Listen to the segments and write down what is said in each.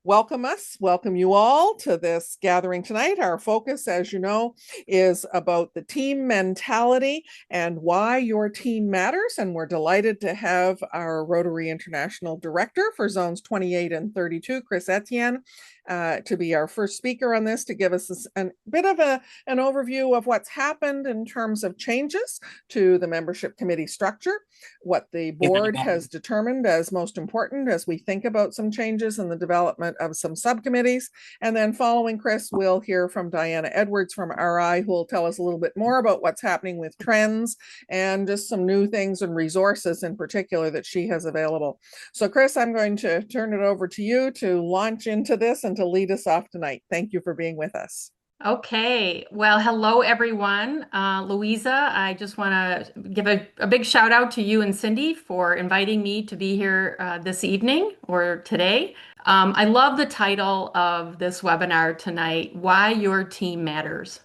welcome you all to this gathering tonight. Our focus, as you know, is about the team mentality and why your team matters. And we're delighted to have our Rotary International Director for Zones 28 and 32, Chris Etienne, to be our first speaker on this, to give us a bit of an overview of what's happened in terms of changes to the membership committee structure, what the board has determined as most important as we think about some changes in the development of some subcommittees. And then following Chris, we'll hear from Diana Edwards from RI, who will tell us a little bit more about what's happening with trends and just some new things and resources in particular that she has available. So Chris, I'm going to turn it over to you to launch into this and to lead us off tonight. Thank you for being with us. Okay, well, hello everyone. Louisa, I just want to give a big shout out to you and Cindy for inviting me to be here this evening or today. I love the title of this webinar tonight, Why Your Team Matters.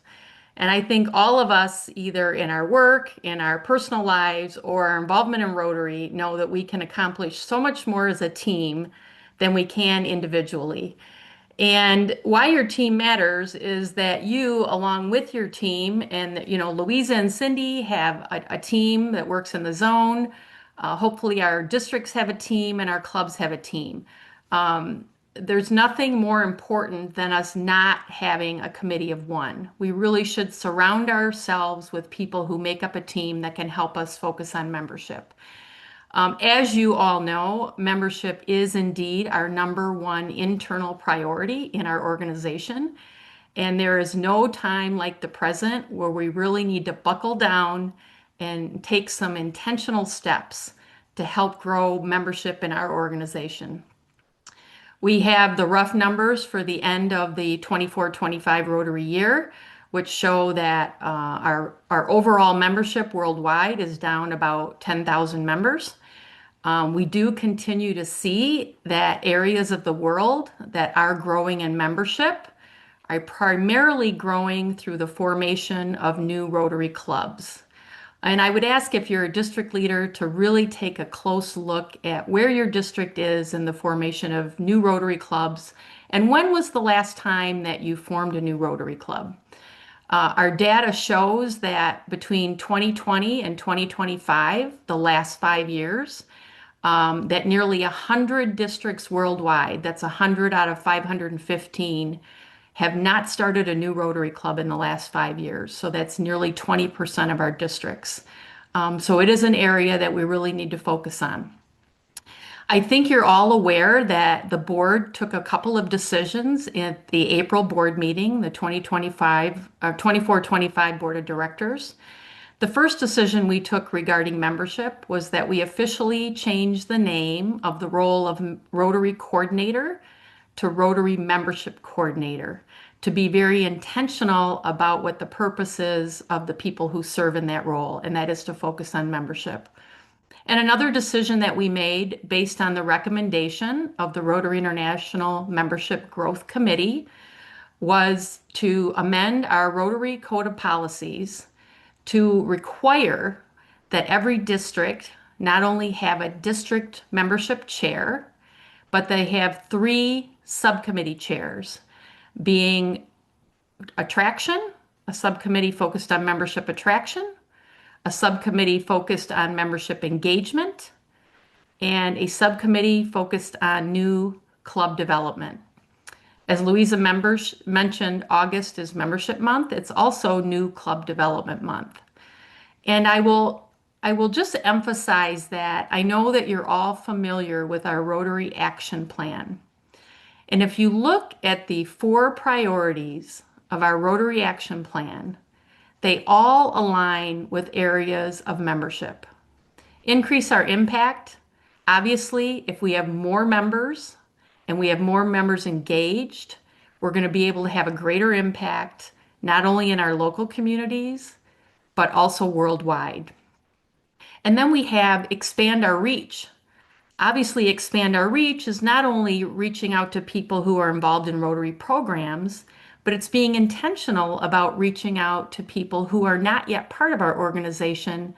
And I think all of us, either in our work, in our personal lives, or our involvement in Rotary, know that we can accomplish so much more as a team than we can individually. And why your team matters is that you, along with your team, and Louisa and Cindy have a team that works in the zone. Hopefully, our districts have a team and our clubs have a team. There's nothing more important than us not having a committee of one. We really should surround ourselves with people who make up a team that can help us focus on membership. As you all know, membership is indeed our number one internal priority in our organization. And there is no time like the present where we really need to buckle down and take some intentional steps to help grow membership in our organization. We have the rough numbers for the end of the 24-25 Rotary year, which show that our overall membership worldwide is down about 10,000 members. We do continue to see that areas of the world that are growing in membership are primarily growing through the formation of new Rotary clubs. And I would ask, if you're a district leader, to really take a close look at where your district is in the formation of new Rotary clubs, and when was the last time that you formed a new Rotary club. Our data shows that between 2020 and 2025, the last 5 years, that nearly 100 districts worldwide, that's 100 out of 515, have not started a new Rotary Club in the last 5 years. So that's nearly 20% of our districts. So it is an area that we really need to focus on. I think you're all aware that the board took a couple of decisions at the April board meeting, the 24-25 Board of Directors. The first decision we took regarding membership was that we officially changed the name of the role of Rotary Coordinator to Rotary Membership Coordinator, to be very intentional about what the purpose is of the people who serve in that role, and that is to focus on membership. And another decision that we made based on the recommendation of the Rotary International Membership Growth Committee was to amend our Rotary Code of Policies to require that every district not only have a district membership chair, but they have 3 subcommittee chairs, being attraction, a subcommittee focused on membership attraction, a subcommittee focused on membership engagement, and a subcommittee focused on new club development. As Louisa mentioned, August is membership month. It's also new club development month. And I will just emphasize that I know that you're all familiar with our Rotary Action Plan. And if you look at the 4 priorities of our Rotary Action Plan, they all align with areas of membership. Increase our impact. Obviously, if we have more members and we have more members engaged, we're going to be able to have a greater impact, not only in our local communities, but also worldwide. And then we have expand our reach. Obviously, expand our reach is not only reaching out to people who are involved in Rotary programs, but it's being intentional about reaching out to people who are not yet part of our organization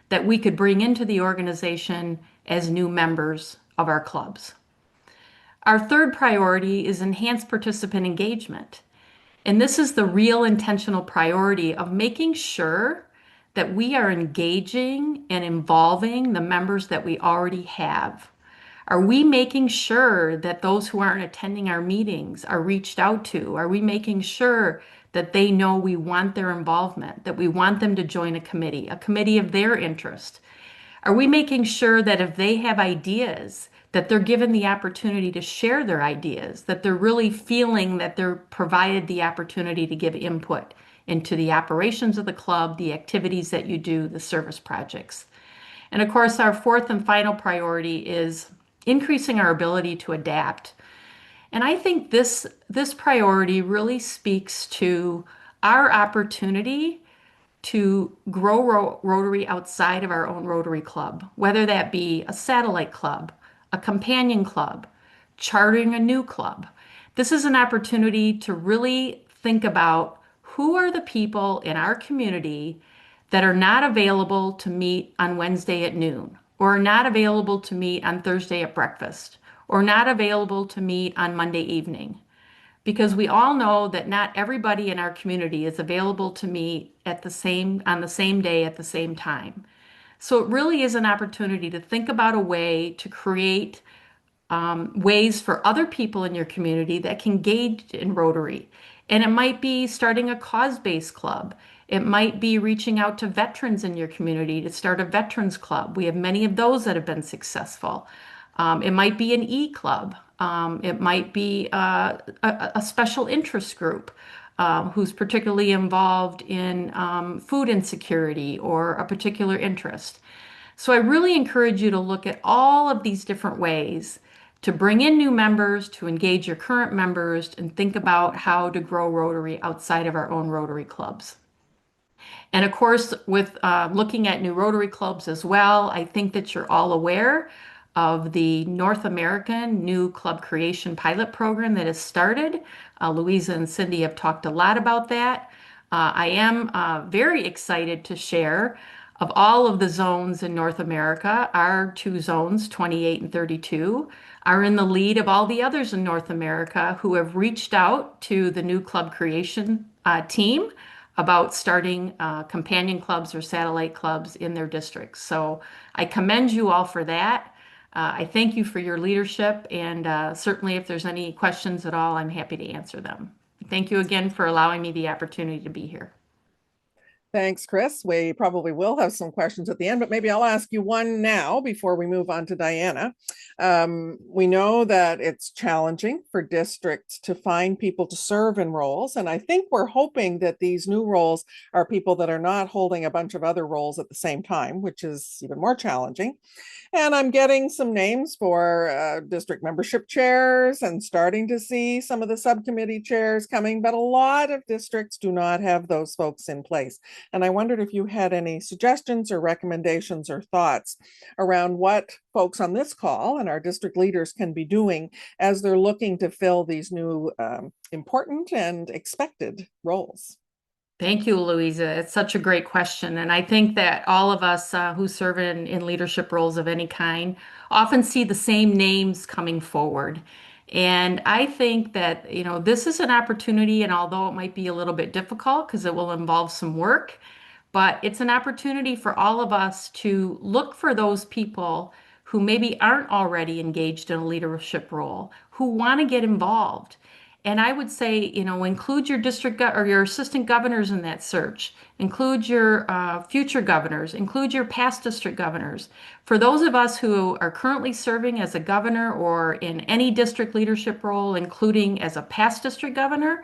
that we could bring into the organization as new members of our clubs. Our third priority is enhanced participant engagement. And this is the real intentional priority of making sure that we are engaging and involving the members that we already have. Are we making sure that those who aren't attending our meetings are reached out to? Are we making sure that they know we want their involvement, that we want them to join a committee of their interest? Are we making sure that if they have ideas, that they're given the opportunity to share their ideas, that they're really feeling that they're provided the opportunity to give input into the operations of the club, the activities that you do, the service projects? And of course, our fourth and final priority is increasing our ability to adapt. And I think this priority really speaks to our opportunity to grow Rotary outside of our own Rotary Club, whether that be a satellite club, a companion club, chartering a new club. This is an opportunity to really think about who are the people in our community that are not available to meet on Wednesday at noon, or are not available to meet on Thursday at breakfast, or not available to meet on Monday evening, because we all know that not everybody in our community is available to meet at the same on the same day at the same time. So it really is an opportunity to think about a way to create ways for other people in your community that can engage in Rotary. And it might be starting a cause-based club. It might be reaching out to veterans in your community to start a veterans club. We have many of those that have been successful. It might be an e-club. It might be a special interest group who's particularly involved in food insecurity or a particular interest. So I really encourage you to look at all of these different ways to bring in new members, to engage your current members, and think about how to grow Rotary outside of our own Rotary clubs. And of course, with looking at new Rotary clubs as well, I think that you're all aware of the North American New Club Creation Pilot Program that has started. Louisa and Cindy have talked a lot about that. I am very excited to share of all of the zones in North America, our two zones, 28 and 32, are in the lead of all the others in North America who have reached out to the new club creation team about starting companion clubs or satellite clubs in their districts. So I commend you all for that. I thank you for your leadership, and certainly if there's any questions at all, I'm happy to answer them. Thank you again for allowing me the opportunity to be here. Thanks, Chris. We probably will have some questions at the end, but maybe I'll ask you one now before we move on to Diana. We know that it's challenging for districts to find people to serve in roles, and I think we're hoping that these new roles are people that are not holding a bunch of other roles at the same time, which is even more challenging. And I'm getting some names for district membership chairs and starting to see some of the subcommittee chairs coming, but a lot of districts do not have those folks in place. And I wondered if you had any suggestions or recommendations or thoughts around what folks on this call and our district leaders can be doing as they're looking to fill these new important and expected roles. Thank you, Louisa. It's such a great question. And I think that all of us who serve in leadership roles of any kind often see the same names coming forward. And I think that, this is an opportunity, and although it might be a little bit difficult because it will involve some work, but it's an opportunity for all of us to look for those people who maybe aren't already engaged in a leadership role, who want to get involved. And I would say, include your or your assistant governors in that search. Include your future governors. Include your past district governors. For those of us who are currently serving as a governor or in any district leadership role, including as a past district governor,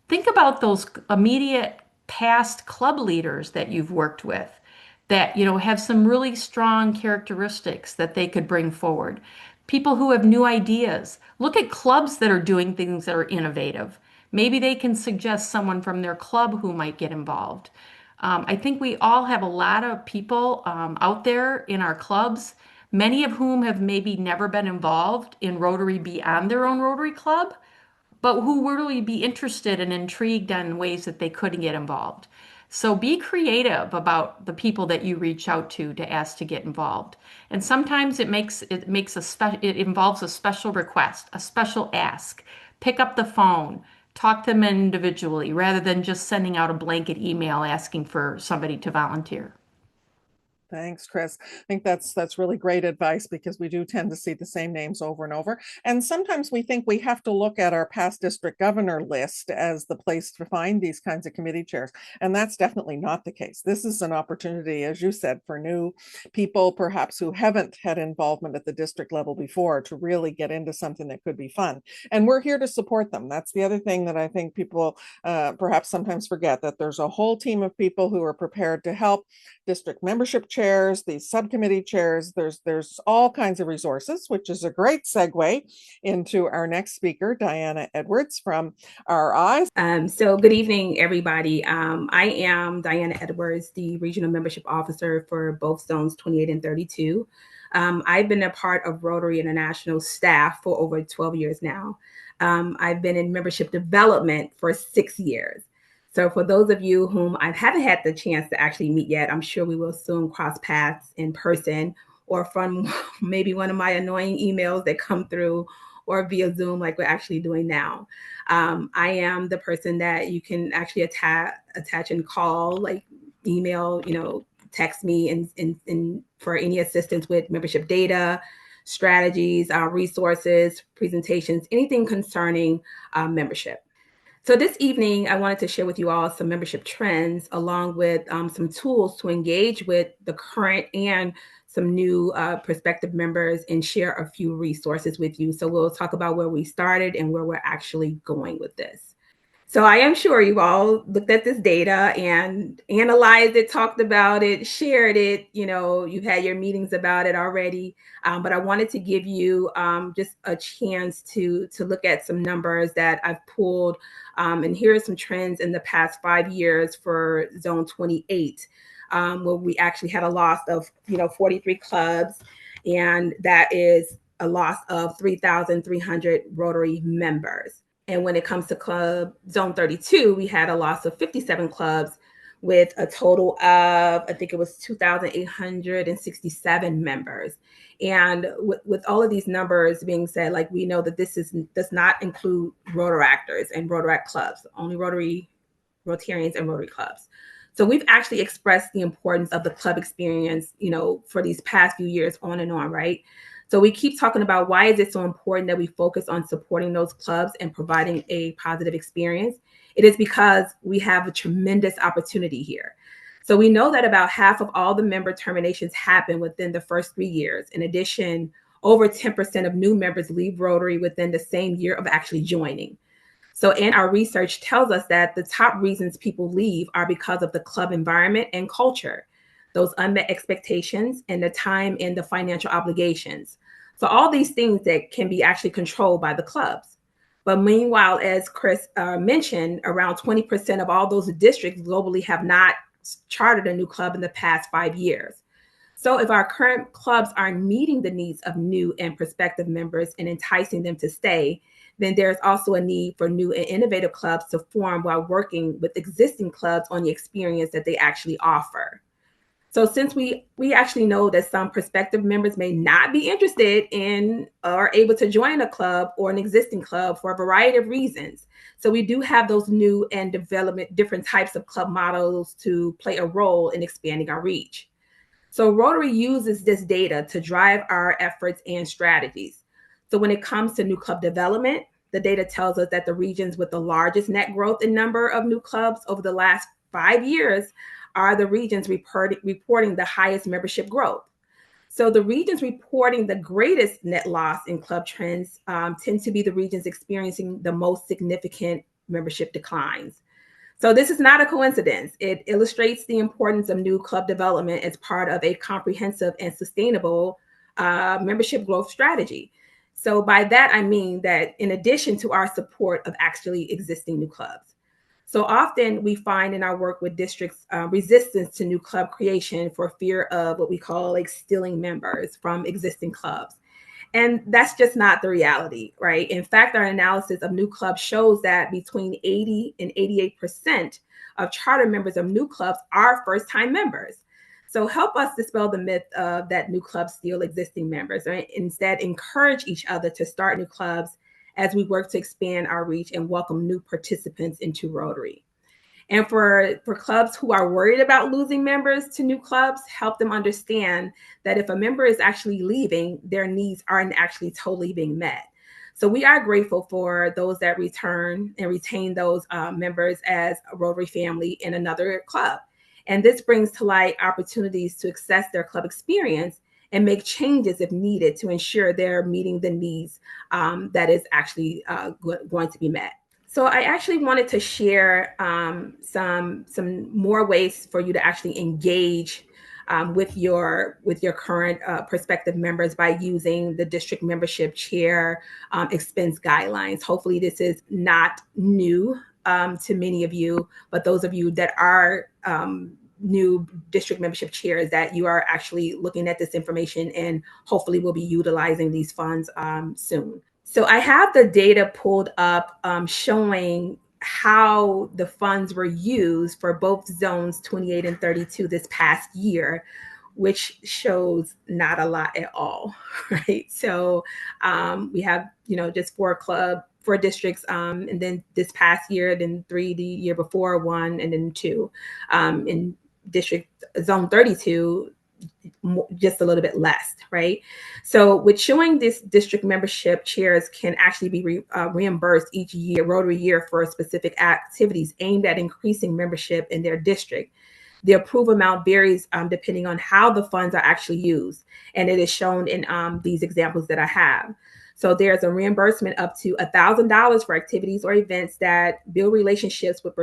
think about those immediate past club leaders that you've worked with that, have some really strong characteristics that they could bring forward. People who have new ideas. Look at clubs that are doing things that are innovative. Maybe they can suggest someone from their club who might get involved. I think we all have a lot of people out there in our clubs, many of whom have maybe never been involved in Rotary beyond their own Rotary club, but who would really be interested and intrigued on ways that they could get involved. So be creative about the people that you reach out to ask to get involved. And sometimes it involves a special request, a special ask. Pick up the phone, talk to them individually rather than just sending out a blanket email asking for somebody to volunteer. Thanks, Chris. I think that's really great advice because we do tend to see the same names over and over. And sometimes we think we have to look at our past district governor list as the place to find these kinds of committee chairs. And that's definitely not the case. This is an opportunity, as you said, for new people, perhaps who haven't had involvement at the district level before, to really get into something that could be fun. And we're here to support them. That's the other thing that I think people perhaps sometimes forget, that there's a whole team of people who are prepared to help. District membership chairs, these subcommittee chairs. There's all kinds of resources, which is a great segue into our next speaker, Diana Edwards from RI. So good evening, everybody. I am Diana Edwards, the Regional Membership Officer for both Zones 28 and 32. I've been a part of Rotary International staff for over 12 years now. I've been in membership development for 6 years. So for those of you whom I haven't had the chance to actually meet yet, I'm sure we will soon cross paths in person or from maybe one of my annoying emails that come through or via Zoom like we're actually doing now. I am the person that you can actually attach and call, like email, text me and for any assistance with membership data, strategies, resources, presentations, anything concerning membership. So this evening, I wanted to share with you all some membership trends along with some tools to engage with the current and some new prospective members and share a few resources with you. So we'll talk about where we started and where we're actually going with this. So I am sure you've all looked at this data and analyzed it, talked about it, shared it. You've had your meetings about it already. But I wanted to give you just a chance to look at some numbers that I've pulled. And here are some trends in the past 5 years for Zone 28, where we actually had a loss of 43 clubs, and that is a loss of 3,300 Rotary members. And when it comes to Club Zone 32, we had a loss of 57 clubs with a total of, I think it was 2,867 members. And with all of these numbers being said, like, we know that this does not include Rotaractors and Rotaract clubs, only Rotarians and Rotary clubs. So we've actually expressed the importance of the club experience, for these past few years on and on, right? So we keep talking about why is it so important that we focus on supporting those clubs and providing a positive experience. It is because we have a tremendous opportunity here. So we know that about half of all the member terminations happen within the first 3 years. In addition, over 10% of new members leave Rotary within the same year of actually joining. So, and our research tells us that the top reasons people leave are because of the club environment and culture, those unmet expectations, and the time and the financial obligations. So all these things that can be actually controlled by the clubs. But meanwhile, as Chris mentioned, around 20% of all those districts globally have not chartered a new club in the past 5 years. So if our current clubs aren't meeting the needs of new and prospective members and enticing them to stay, then there's also a need for new and innovative clubs to form while working with existing clubs on the experience that they actually offer. So since we actually know that some prospective members may not be interested in or able to join a club or an existing club for a variety of reasons. So we do have those new and different types of club models to play a role in expanding our reach. So Rotary uses this data to drive our efforts and strategies. So when it comes to new club development, the data tells us that the regions with the largest net growth in number of new clubs over the last 5 years are the regions reporting the highest membership growth. So the regions reporting the greatest net loss in club trends tend to be the regions experiencing the most significant membership declines. So this is not a coincidence. It illustrates the importance of new club development as part of a comprehensive and sustainable membership growth strategy. So by that, I mean that in addition to our support of actually existing new clubs. So often we find in our work with districts resistance to new club creation for fear of what we call like stealing members from existing clubs. And that's just not the reality, right? In fact, our analysis of new clubs shows that between 80 and 88% of charter members of new clubs are first-time members. So help us dispel the myth of that new clubs steal existing members, right? Instead, encourage each other to start new clubs as we work to expand our reach and welcome new participants into Rotary. And for clubs who are worried about losing members to new clubs, help them understand that if a member is actually leaving, their needs aren't actually totally being met. So we are grateful for those that return and retain those members as a Rotary family in another club. And this brings to light opportunities to assess their club experience and make changes if needed to ensure they're meeting the needs that is actually going to be met. So I actually wanted to share some more ways for you to actually engage with your current prospective members by using the district membership chair expense guidelines. Hopefully this is not new to many of you, but those of you that are new district membership chairs, that you are actually looking at this information and hopefully will be utilizing these funds soon. So I have the data pulled up showing how the funds were used for both zones 28 and 32 this past year, which shows not a lot at all, right? So we have, just four districts, and then this past year, then 3 the year before, 1, and then 2. In district zone 32, just a little bit less, right? So with showing this district membership, chairs can actually be reimbursed each year, Rotary year, for specific activities aimed at increasing membership in their district. The approved amount varies depending on how the funds are actually used. And it is shown in these examples that I have. So there's a reimbursement up to $1,000 for activities or events that build relationships with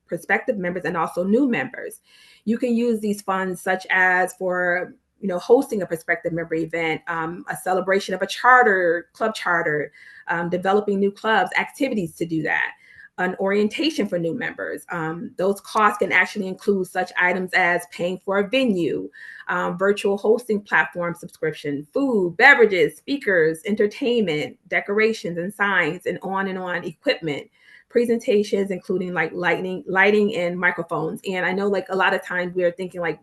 prospective members and also new members. You can use these funds such as for hosting a prospective member event, a celebration of a club charter, developing new clubs, activities to do that, an orientation for new members. Those costs can actually include such items as paying for a venue, virtual hosting platform subscription, food, beverages, speakers, entertainment, decorations and signs, and on, equipment, presentations, including like lighting and microphones. And I know like a lot of times we're thinking like,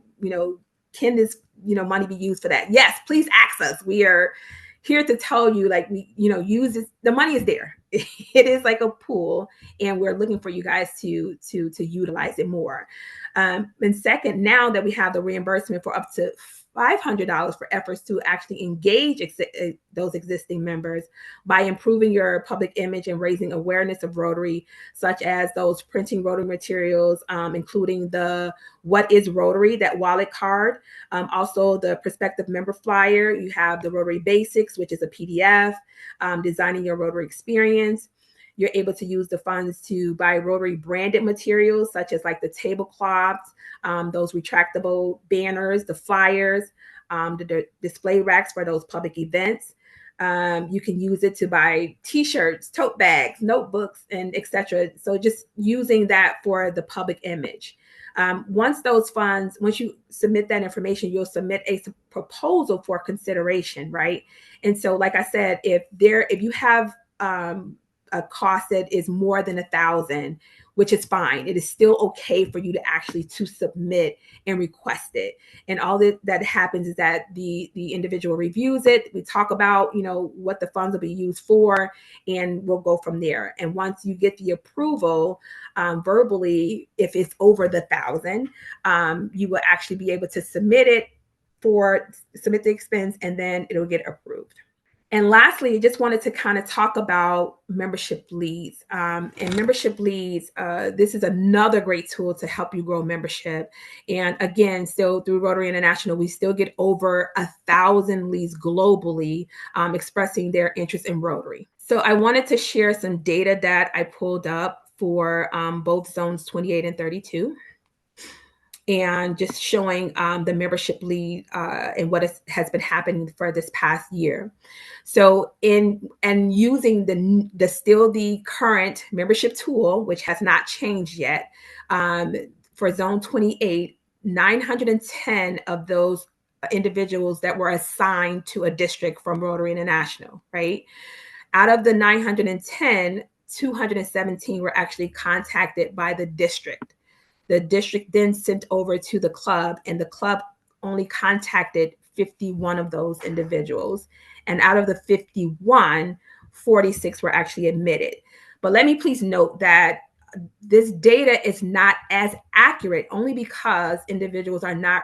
can this, money be used for that? Yes, please ask us. We are here to tell you, like, we, use this, the money is there. It is like a pool, and we're looking for you guys to utilize it more. And second, now that we have the reimbursement for up to $500 for efforts to actually engage those existing members by improving your public image and raising awareness of Rotary, such as those printing Rotary materials, including the What is Rotary, that wallet card, also the prospective member flyer. You have the Rotary Basics, which is a PDF, designing your Rotary experience. You're able to use the funds to buy Rotary branded materials, such as like the tablecloths, those retractable banners, the flyers, the display racks for those public events. You can use it to buy T-shirts, tote bags, notebooks, and etc. So just using that for the public image. Once you submit that information, you'll submit a proposal for consideration, right? And so, like I said, if you have a cost that is more than $1,000, which is fine, it is still okay for you to actually to submit and request it. And all that happens is that the individual reviews it. We talk about what the funds will be used for, and we'll go from there. And once you get the approval verbally, if it's over the $1,000, you will actually be able to submit the expense, and then it'll get approved. And lastly, I just wanted to kind of talk about membership leads. And membership leads, this is another great tool to help you grow membership. And again, still through Rotary International, we still get over 1,000 leads globally expressing their interest in Rotary. So I wanted to share some data that I pulled up for both zones 28 and 32. And just showing the membership lead and what has been happening for this past year. So using the current membership tool, which has not changed yet, for zone 28, 910 of those individuals that were assigned to a district from Rotary International, right? Out of the 910, 217 were actually contacted by the district. The district then sent over to the club, and the club only contacted 51 of those individuals. And out of the 51, 46 were actually admitted. But let me please note that this data is not as accurate only because individuals are not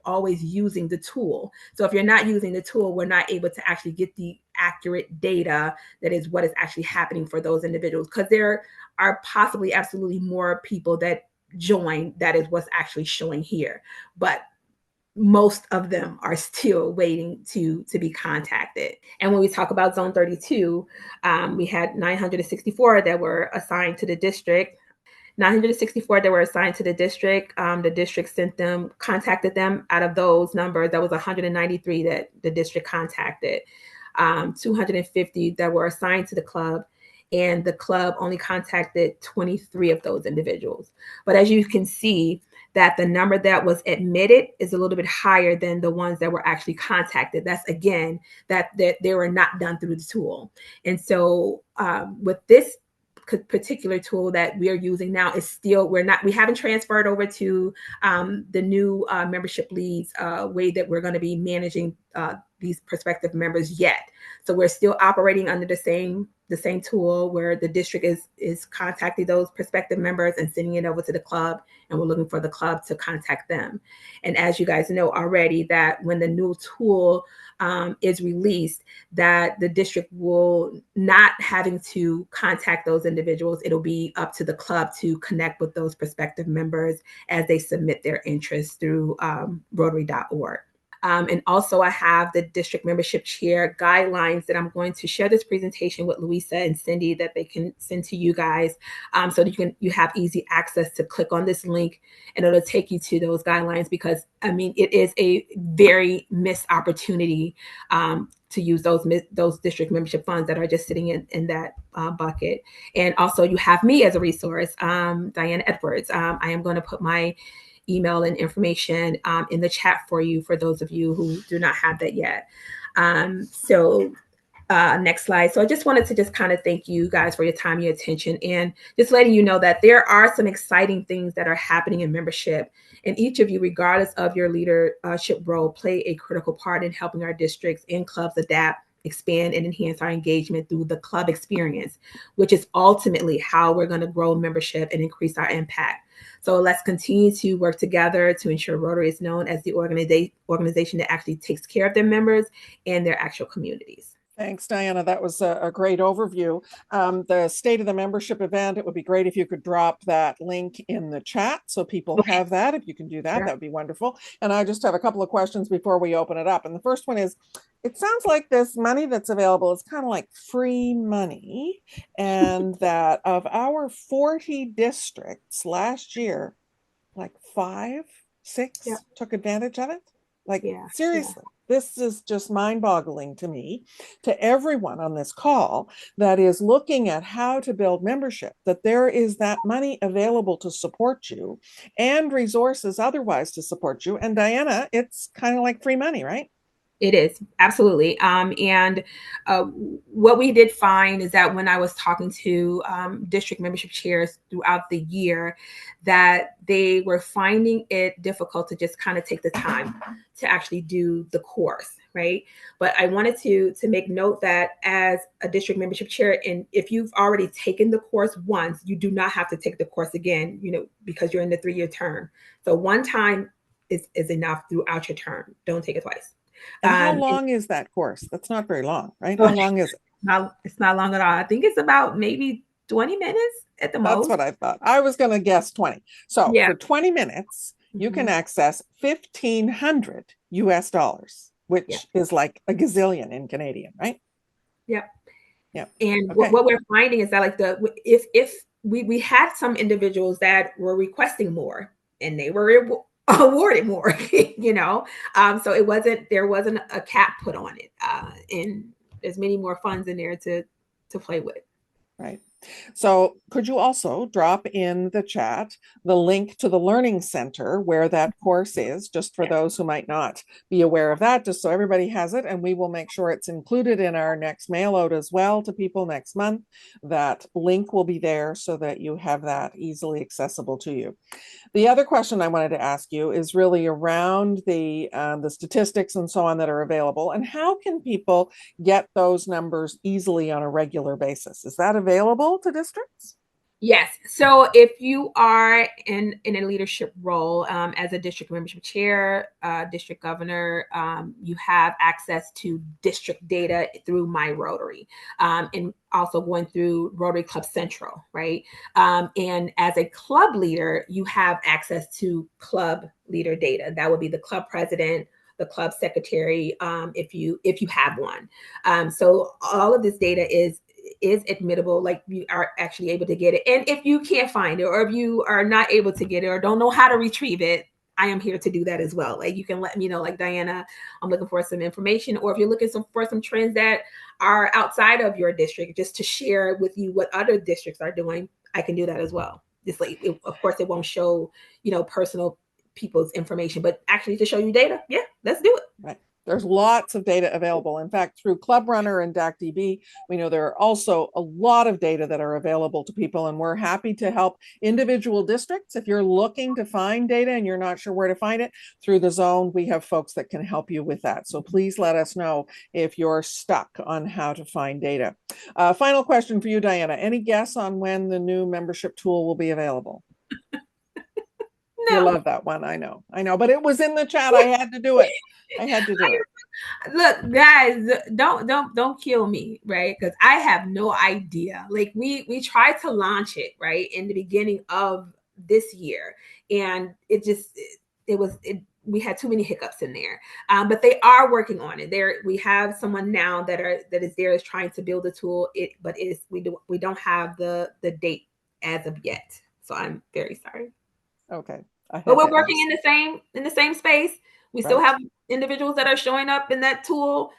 always using the tool. So if you're not using the tool, we're not able to actually get the accurate data that is what is actually happening for those individuals, because there are possibly absolutely more people that join that is what's actually showing here. But most of them are still waiting to be contacted. And when we talk about Zone 32, we had 964 that were assigned to the district. 964 that were assigned to the district. The district contacted them. Out of those numbers, that was 193 that the district contacted. 250 that were assigned to the club, and the club only contacted 23 of those individuals. But as you can see, that the number that was admitted is a little bit higher than the ones that were actually contacted. That's again, that they were not done through the tool. And so with this particular tool that we are using now is still, we haven't transferred over to the new membership leads way that we're going to be managing these prospective members yet. So we're still operating under the same tool where the district is contacting those prospective members and sending it over to the club, and we're looking for the club to contact them. And as you guys know already, that when the new tool is released, that the district will not having to contact those individuals. It'll be up to the club to connect with those prospective members as they submit their interest through Rotary.org. And also I have the district membership chair guidelines that I'm going to share this presentation with Louisa and Cindy that they can send to you guys so that you have easy access to click on this link, and it'll take you to those guidelines, because I mean, it is a very missed opportunity to use those district membership funds that are just sitting in that bucket. And also you have me as a resource, Diana Edwards. I am going to put my email and information in the chat for you, for those of you who do not have that yet. Next slide. So I just wanted to just kind of thank you guys for your time, your attention, and just letting you know that there are some exciting things that are happening in membership. And each of you, regardless of your leadership role, play a critical part in helping our districts and clubs adapt, expand, and enhance our engagement through the club experience, which is ultimately how we're going to grow membership and increase our impact. So let's continue to work together to ensure Rotary is known as the organization that actually takes care of their members and their actual communities. Thanks, Diana. That was a great overview. The State of the Membership event, it would be great if you could drop that link in the chat so people have that. If you can do that, that would be wonderful. And I just have a couple of questions before we open it up. And the first one is, it sounds like this money that's available is kind of like free money, and that of our 40 districts last year, like 5, 6 took advantage of it. Like, seriously. This is just mind-boggling to me, to everyone on this call that is looking at how to build membership, that there is that money available to support you and resources otherwise to support you. And Diana, it's kind of like free money, right? It is, absolutely. And what we did find is that when I was talking to district membership chairs throughout the year, that they were finding it difficult to just kind of take the time to actually do the course, right? But I wanted to make note that as a district membership chair, and if you've already taken the course once, you do not have to take the course again, because you're in the 3-year term. So one time is enough throughout your term. Don't take it twice. And how long is that course? That's not very long, right? How long is it? It's not long at all. I think it's about maybe 20 minutes at the most. That's what I thought. I was going to guess 20. So for 20 minutes, you can access $1,500 US, which is like a gazillion in Canadian, right? Yep. Yep. And what we're finding is that if we had some individuals that were requesting more, and they were awarded more, so there wasn't a cap put on it, and there's many more funds in there to play with. Right. So could you also drop in the chat the link to the Learning Center where that course is, just for those who might not be aware of that, just so everybody has it. And we will make sure it's included in our next mail out as well to people next month. That link will be there so that you have that easily accessible to you. The other question I wanted to ask you is really around the statistics and so on that are available, and how can people get those numbers easily on a regular basis? Is that available to districts? Yes. So if you are in a leadership role as a district membership chair, district governor, you have access to district data through My Rotary, and also going through Rotary Club Central, right? And as a club leader, you have access to club leader data. That would be the club president, the club secretary, if you have one. So all of this data is admittable, like you are actually able to get it. And if you can't find it, or if you are not able to get it, or don't know how to retrieve it, I am here to do that as well. Like you can let me know, like, Diana, I'm looking for some information, or if you're looking for some trends that are outside of your district, just to share with you what other districts are doing, I can do that as well. Just like, of course, it won't show, personal people's information, but actually to show you data. Yeah, let's do it. Right. There's lots of data available. In fact, through Club Runner and DACDB, we know there are also a lot of data that are available to people, and we're happy to help individual districts. If you're looking to find data and you're not sure where to find it, through the zone, we have folks that can help you with that. So please let us know if you're stuck on how to find data. Final question for you, Diana. Any guess on when the new membership tool will be available? No. You love that one. I know, but it was in the chat. I had to do it. Look, guys, don't kill me, right? Because I have no idea. Like we tried to launch it right in the beginning of this year, and we had too many hiccups in there. But they are working on it. We have someone now that is trying to build a tool. We don't have the date as of yet. So I'm very sorry. Okay. But we're working in the same space. We still have individuals that are showing up in that tool.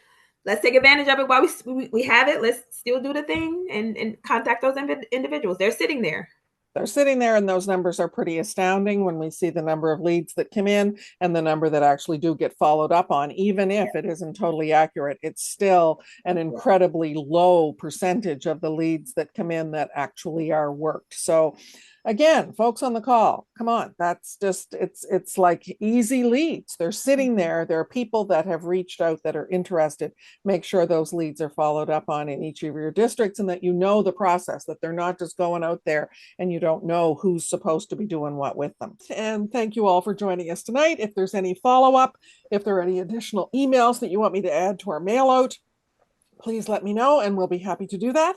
Let's take advantage of it while we have it. Let's still do the thing and contact those individuals. They're sitting there. And those numbers are pretty astounding when we see the number of leads that come in and the number that actually do get followed up on. Even if it isn't totally accurate, it's still an incredibly low percentage of the leads that come in that actually are worked. So again, folks on the call, come on, that's just, it's like easy leads. They're sitting there. There are people that have reached out that are interested. Make sure those leads are followed up on in each of your districts, and that you know the process, that they're not just going out there and you don't know who's supposed to be doing what with them. And thank you all for joining us tonight. If there's any follow-up, if there are any additional emails that you want me to add to our mail out, please let me know and we'll be happy to do that.